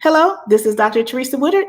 Hello, this is Dr. Theresa Woodard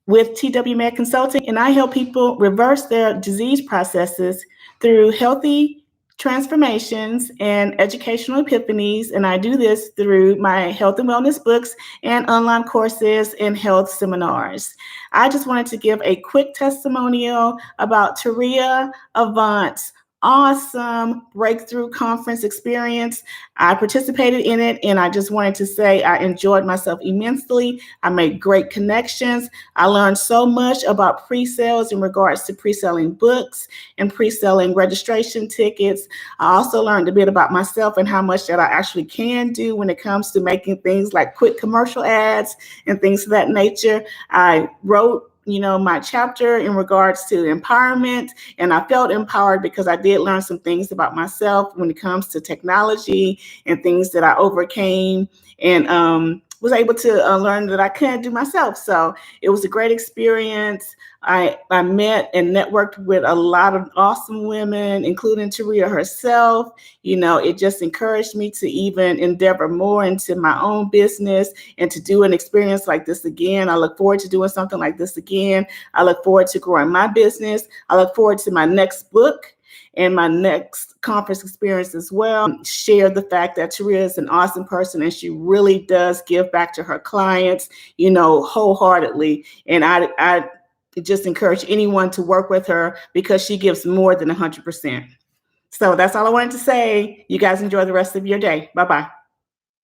with TW Med Consulting, and I help people reverse their disease processes through healthy transformations and educational epiphanies. And I do this through my health and wellness books and online courses and health seminars. I just wanted to give a quick testimonial about Theresa Avant's awesome breakthrough conference experience. I participated in it, and I just wanted to say I enjoyed myself immensely. I made great connections. I learned so much about pre-sales in regards to pre-selling books and pre-selling registration tickets. I also learned a bit about myself and how much that I actually can do when it comes to making things like quick commercial ads and things of that nature. I wrote my chapter in regards to empowerment, and I felt empowered because I did learn some things about myself when it comes to technology and things that I overcame, and was able to learn that I couldn't do myself. So it was a great experience. I met and networked with a lot of awesome women, including Theresa herself. It just encouraged me to even endeavor more into my own business and to do an experience like this again. I look forward to doing something like this again. I look forward to growing my business. I look forward to my next book and my next conference experience as well. Share the fact that Theresa is an awesome person, and she really does give back to her clients, wholeheartedly. And I just encourage anyone to work with her because she gives more than 100%. So that's all I wanted to say. You guys enjoy the rest of your day. Bye-bye.